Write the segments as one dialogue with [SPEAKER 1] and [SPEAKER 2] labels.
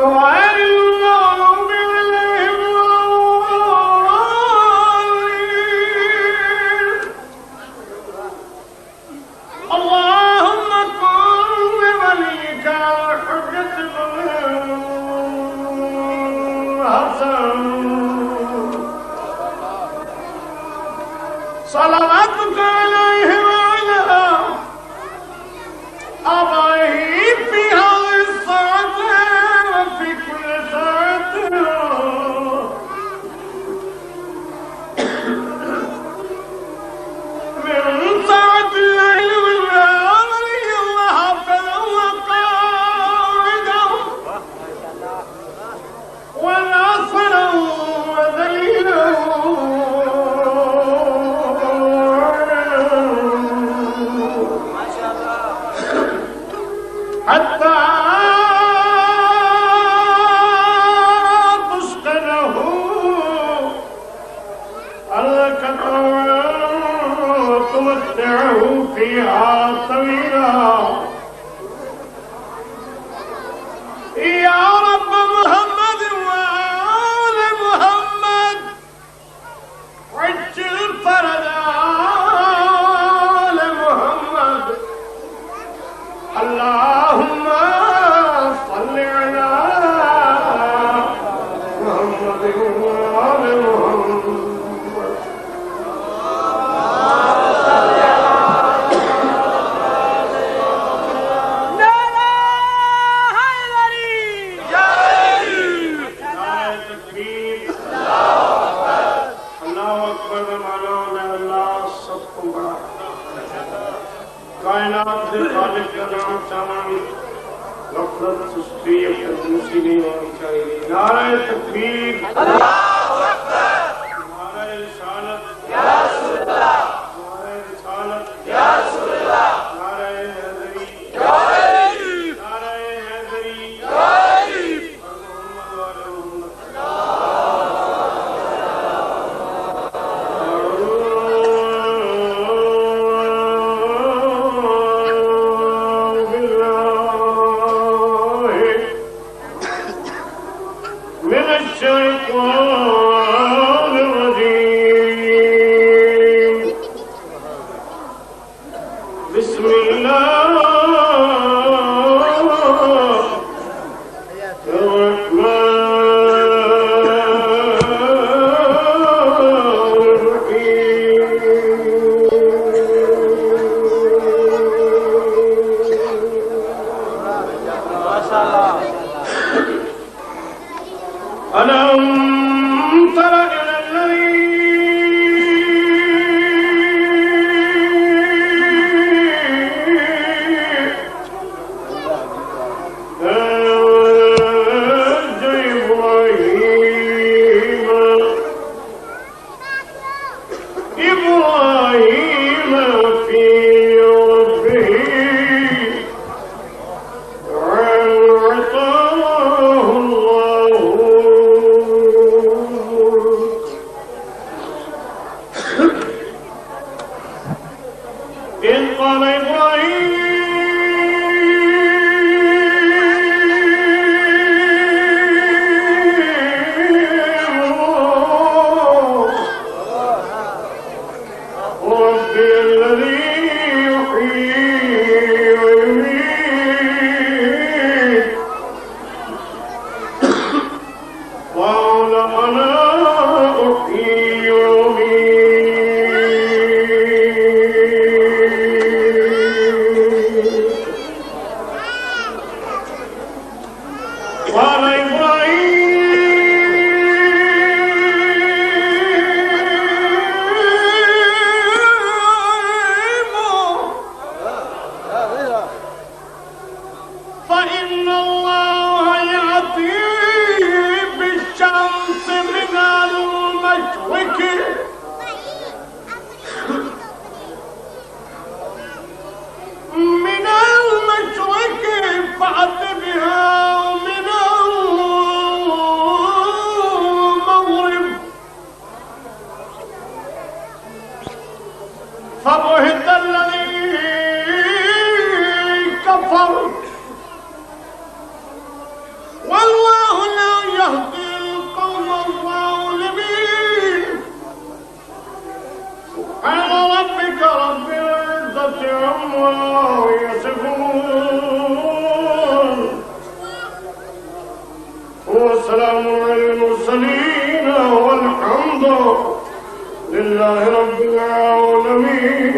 [SPEAKER 1] غير المغضوب عليهم ولا الضالين. اللهم كن لوليك الحجة الحسن صلواتك عليه وعلى آبائه في هذه الساعة وفي كل ساعة من ساعة الليل والنهار الله حافظا وقاعدا وناصرا وذليلا حتى تسقنه أنك تمتعه فيها طويلا. يا رب محمد وآل محمد عجل فرج آل محمد. اللهم صل على محمد وآل محمد. कायनात से खालिक का नाम शामिल गफलत सुस्ती कंजूसी नहीं होनी चाहिए। नारे तकबीर, अल्लाहु अकबर, नारे रिसालत, या रसूलल्लाह, नारे रिसालत, या रसूलल्लाह, नारे हैदरी, या हैदरी, नारे हैदरी, या हैदरी, मोहम्मद वाले मोहम्मद। فبهت الذي كفر والله والله يصفون وسلام على المرسلين والحمد لله رب العالمين.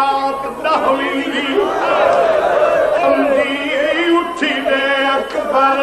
[SPEAKER 1] रात डहवी समझी उठी दे अकबर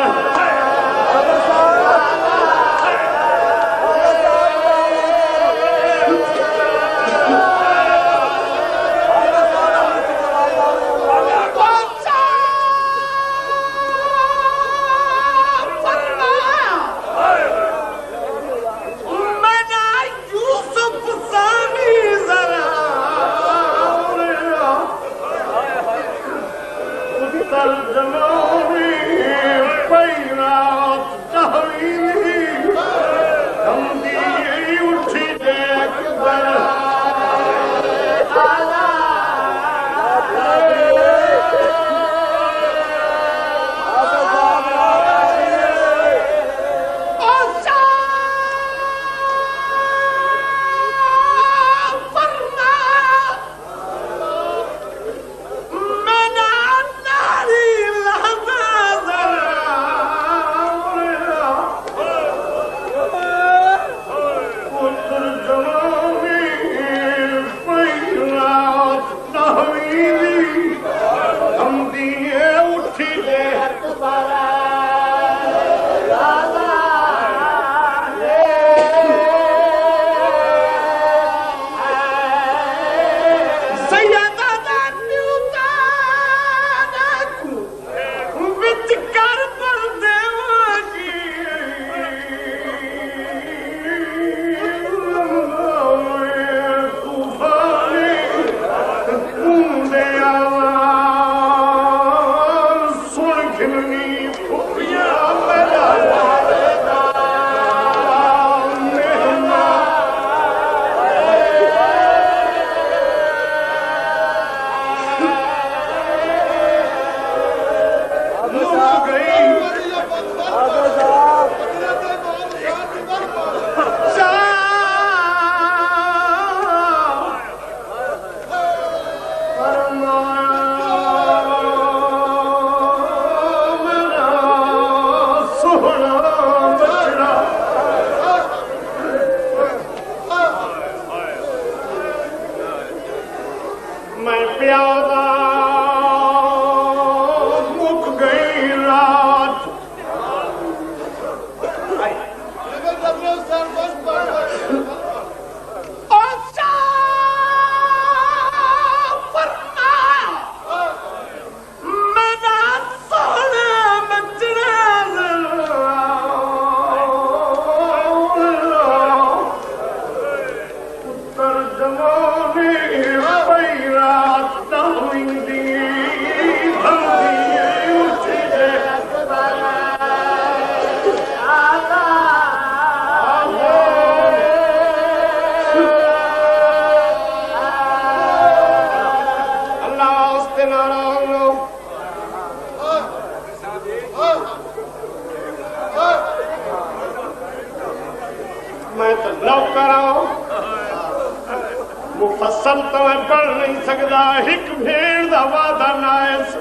[SPEAKER 1] मुफस्सल तो मैं पढ़ नहीं सकता एक भेड़ का वादा नायस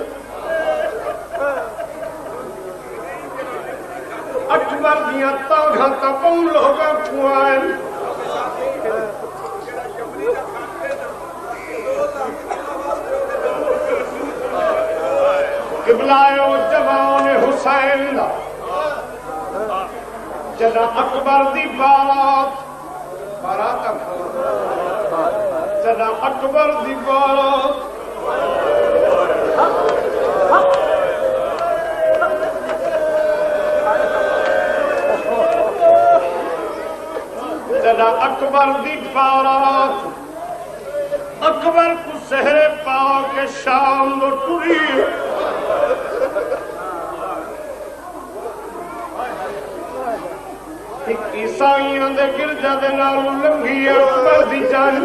[SPEAKER 1] अकबर दिया तौघा तपऊ लोग कुआं किबलायो जवान हुसैन जदा अकबर दी बारात जदा अकबर दी बारात जदा अकबर दी बारात अकबर को सहरे पा के शाम लो टुरी ईसाइयों के गिरजा के नाल लंघी अकबर दी जान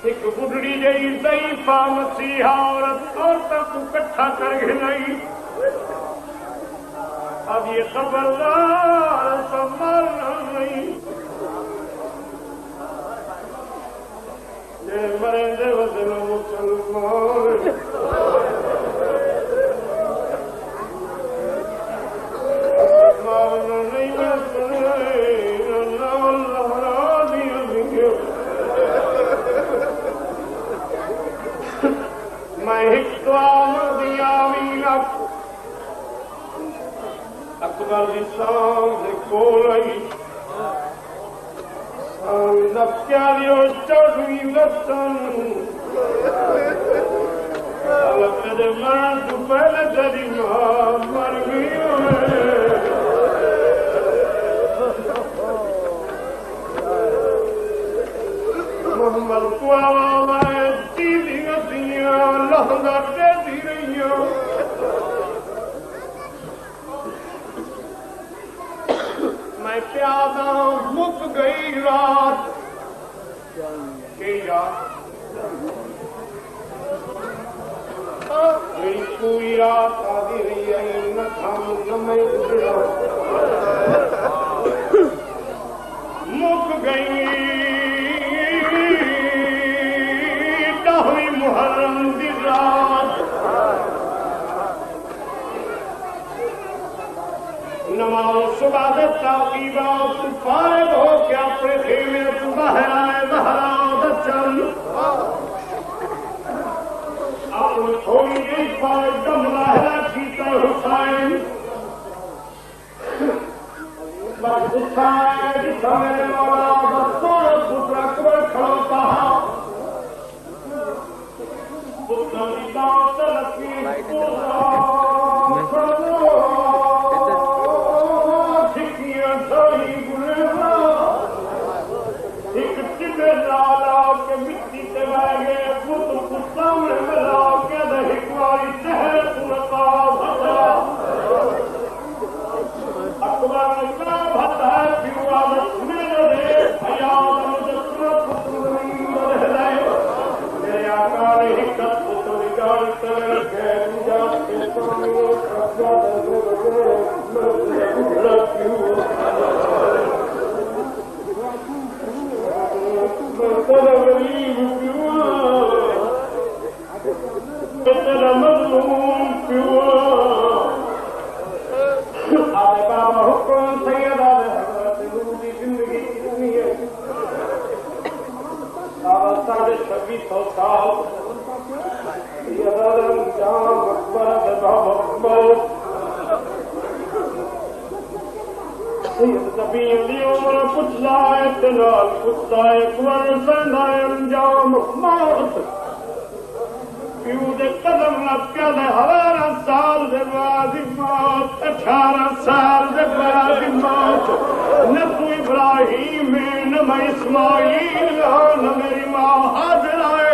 [SPEAKER 1] एक बुढ़ड़ी जही ज़ईफ़ा मसीहा औरतों को इकट्ठा कर गिनाई अब ये खबरदार संभालना नहीं मरेंगे वजन मुसलमान नहीं अकबर की सांग से कोलई सांग प्यारियो चढ़ी रतन अलग मरण तू पहले तेरी मां मर गई मोहम्मद को आवाज़ दीदी दिया लहंगा दे दी रही हो मैं प्यादा मुक गई रात के याद मेरी पूरी रात आधी रही है न थम न मैं उजड़ा मुक गई दहवीं मुहर्रम दी रात नमाज सुबह दे ताकीबा तू फारिग हो के अपने खेमे तू बाहर आए बहरा चल आपने थोड़ी जी पाए दम लाहरा कीता हुसैन बस गुस्सा है जिसका मेरे मौला बस सोना पुत्र अकबर खड़ोता है पुत्र की दात लकी पूरा ठिकियां थोड़ी गुलेरा एक चिटे लाला के मिट्टी से बह गए पुत्र सामने मिला के हिकवारी शहर सुनता भला अकबर ने कहा भला क्यों मेरे रे हयात मुझे पुत्र रह मेरे आका ने हिकत पुत्र निकाल कर रखे पूजा के सामने कब्जा तेरा मजलूम क्यों आए बाबा हुक्म सैयदा हज़रत नूर की जिंदगी कितनी है बाबा 2600 साल जाम अकबर बाबा नबी दी उम्र पुछला है तेनाल पुछता है अकबर संदा अंजाम मौत प्यू दे कदम लपके दे 1000 साल दे बाद मौत 18 साल दे बाद मौत न तू इब्राहिम न मैं इस्माइल न मेरी मां हाजरा है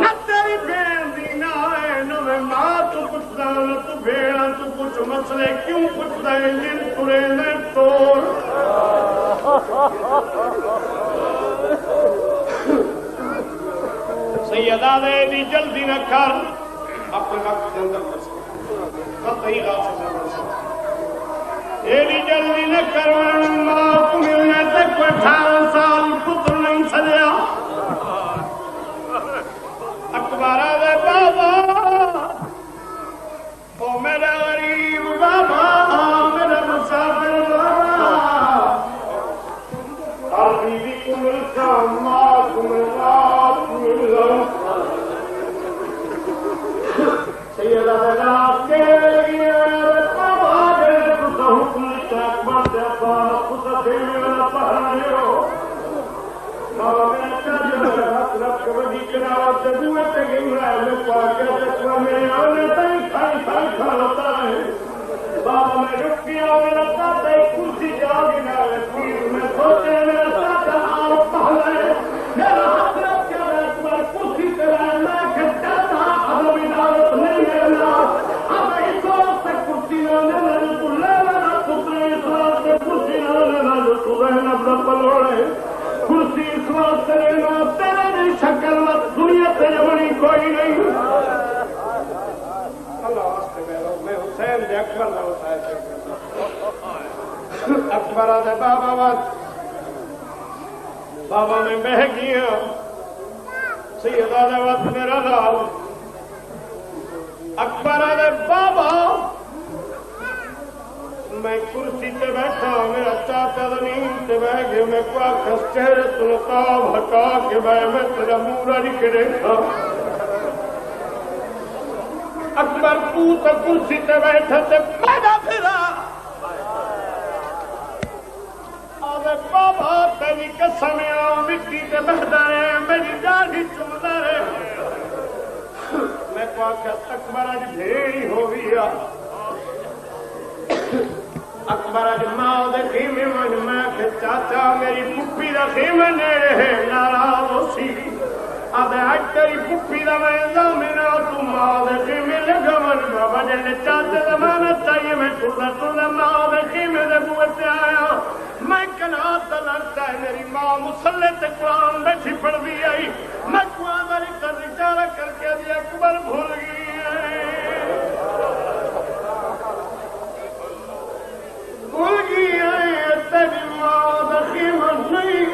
[SPEAKER 1] न तेरी बहन दीना है न मैं मां तू पुछदा न तू भेड़ा तू कुछ मसले क्यों पुछदा है जिन तुरे ने तोड़ सैयदा दे दी जल्दी न कर अपने वक्त के अंदर कतई एडी जल्दी न कर मां को मिलने तक 18 साल पुत्र नहीं सजा अकबर दे बाबा ओ मेरा गरीब बाबा मेरा मुसाफिर बाबा बीवी को मिलता माँ को मिलता सैयदा के हुक्म अकबर से खुद बाबा मैं रुक गया मेरा साथ कुर्सी जागी ना मैं सोचे मेरा साथ आओ पहले मेरा हाथ रख के अकबर कुर्सी पे मैं कहता था अब इजाजत नहीं मिलना अब इस वक्त कुर्सी ना लेना तू लेना पुत्र इस वक्त कुर्सी ना लेना तू रहना पलोड़े कुर्सी इस वक्त लेना तेरे नहीं शक्ल मत दुनिया पे बड़ी कोई नहीं हुसैन दे अकबर का होता है अकबर आदे बाबा में बह गया सैयदा दे वक्त मेरा लाल अकबर आदे बाबा मैं कुर्सी पे बैठा मेरा चाचा जमीन पे बह गया मैं को चेहरे तुलता हटा के मैं तेरा मुंह के देखा अकबर तू तो कुर्सी पे बैठा ते पैदा फिरा बाबा तेरी कसम मिट्टी से बहता रहे मेरी दाढ़ी चुमता रहे। मैं को आख्या अकबर अज भेड़ी हो गया। अकबर अज मां दे खेमे मन मैं चाचा मेरी पुप्पी का खेमे नेड़े है नाराज हो सी आदे अज तेरी पुप्पी का मैं मेरा तू मां दे खेमे लगवन बाबा जने चाचे जमाना चाहिए मैं टुरदा टुरदा मां दे खेमे दे बुए से आया। मैं कनात लगता है मेरी मां मुसल्ले ते कुरान बैठी पढ़ती आई। मैं कुआं का इशारा करके दिया अकबर भूल गई तेरी मां का खेमा नहीं।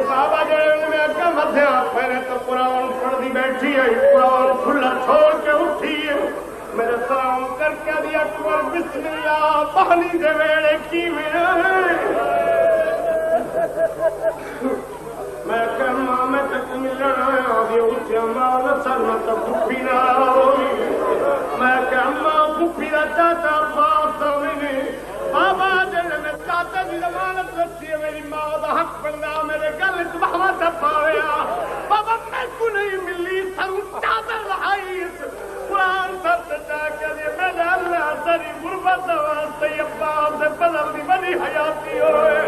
[SPEAKER 1] बाबा जने अगर मध्या पहले तो कुरान पढ़ती बैठी है कुरान खुला छोड़ के उठी है। मेरे सलाम करके दिया अकबर बिस्मिल्लाह पानी दे वेड़े की मैं कहमा मैं तक मिलन आया उठिया मां सर मत भुखी ना होगी। मैं कहमा भुखी का चाचा बाप मिले बाबा जने में चाचा की जमानत रखी है मेरी मां का हक बनना मेरे गल च बहवा दबाया। बाबा मैं को नहीं मिली सर चादर लहाई कुरान सर जाके मेरे अल्लाह तेरी गुरबत वास्ते अब्बास से बदल दी बड़ी हयाती होए।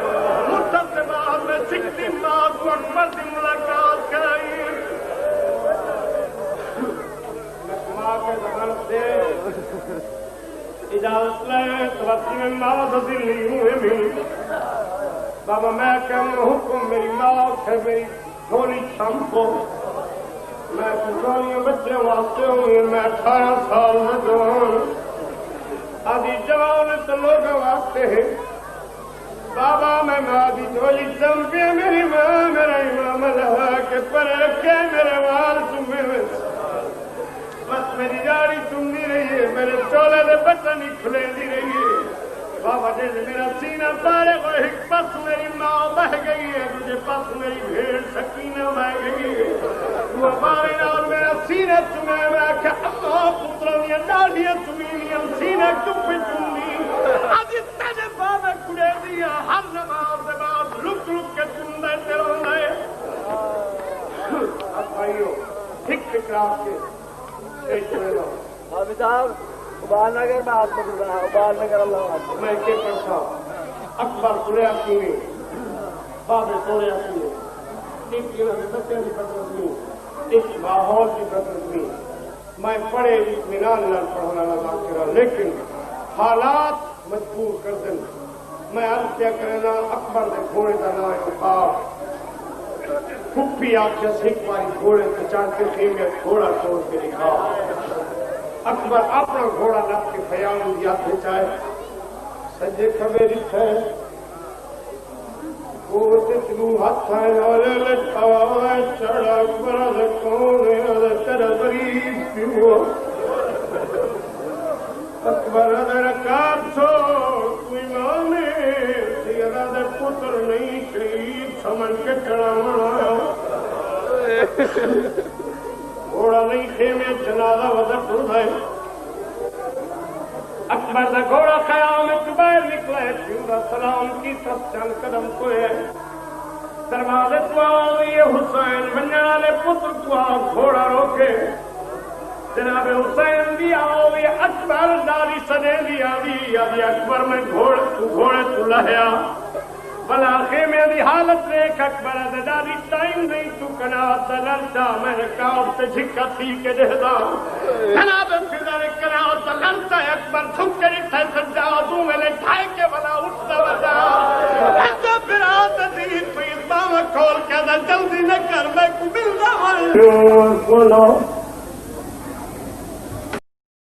[SPEAKER 1] मुर्तब से बाद में सिखती मां को अकबर की मुलाकात कराई। मां के जमानत दे इजाजत ले तवक्की में मां दिल्ली हुए भी बाबा मैं कहूँ हुक्म मेरी मां है मेरी गोली शाम को मैं गोलियों बच्चे वास्ते हुई। मैं 18 साल में जवान आदि जवान तो लोगों वास्ते है बाबा मैं मां की गोली चमके मेरी मां मेरा इमाम लगा के पर रखे मेरे वाल चुमे बस मेरी दाढ़ी चुमती रही है मेरे चोले के बटन ही खुलेंदी रही है। बाबा जी मेरा सीना पारे को एक पास मेरी मां बह गई है दूसरे पास मेरी भेड़ सकीना बह गई है। वो बारे नाल मेरा सीना चुमे मैं आख्या अम्मा पुत्रों दी दाढ़ियां चुमीनियां सीना चुप चुमी अज तेरे बाबे कुड़े दिया हर नमाज के बाद रुक रुक के चुमदा ते रोंदा है। अब भाइयों ठीक टकराव के
[SPEAKER 2] भाभी साहब उबाल नगर में हाथ पकड़ रहा उबाल नगर अल्लाह
[SPEAKER 1] मैं के पढ़ा अकबर कुरिया की बाबे तोड़िया की एक बच्चे की बदलनी एक माहौल की बदलनी मैं पढ़े इत्मीनान न पढ़ना लगा करा लेकिन हालात मजबूर कर दें। मैं अर्ज क्या करना अकबर के घोड़े का नाम है फुप्पी आख्या एक बारी घोड़े पे चढ़ के खेमे घोड़ा तोड़ के दिखा। अकबर अपना घोड़ा नप के खयाल दिया चाहे सजे खबे है हाथ चढ़ा कौन तेरा गरीब पियो अकबर पुत्र नहीं शहीद समझ के चढ़ावा घोड़ा नहीं खेमे जनाजा वजह है। अकबर का घोड़ा खयाल में बाहर निकला है सलाम की सब चंद कदम को है दरवाजे को ये हुसैन बनने वाले पुत्र को घोड़ा रोके जनाब हुसैन भी आओ ये अकबर दारी सदे दी आदि अकबर में घोड़े तू लहया भला खेमे की हालत देख अकबर दादी टाइम नहीं तू कनात लड़ता मैंने काब से झिक्का थी के देखता जनाब फिर कनात लड़ता अकबर झुक के सज्जा तू मैंने ठाए के भला उठता बता ऐसा फिर आता थी खोल के जल्दी न कर मैं कुबिल बोलो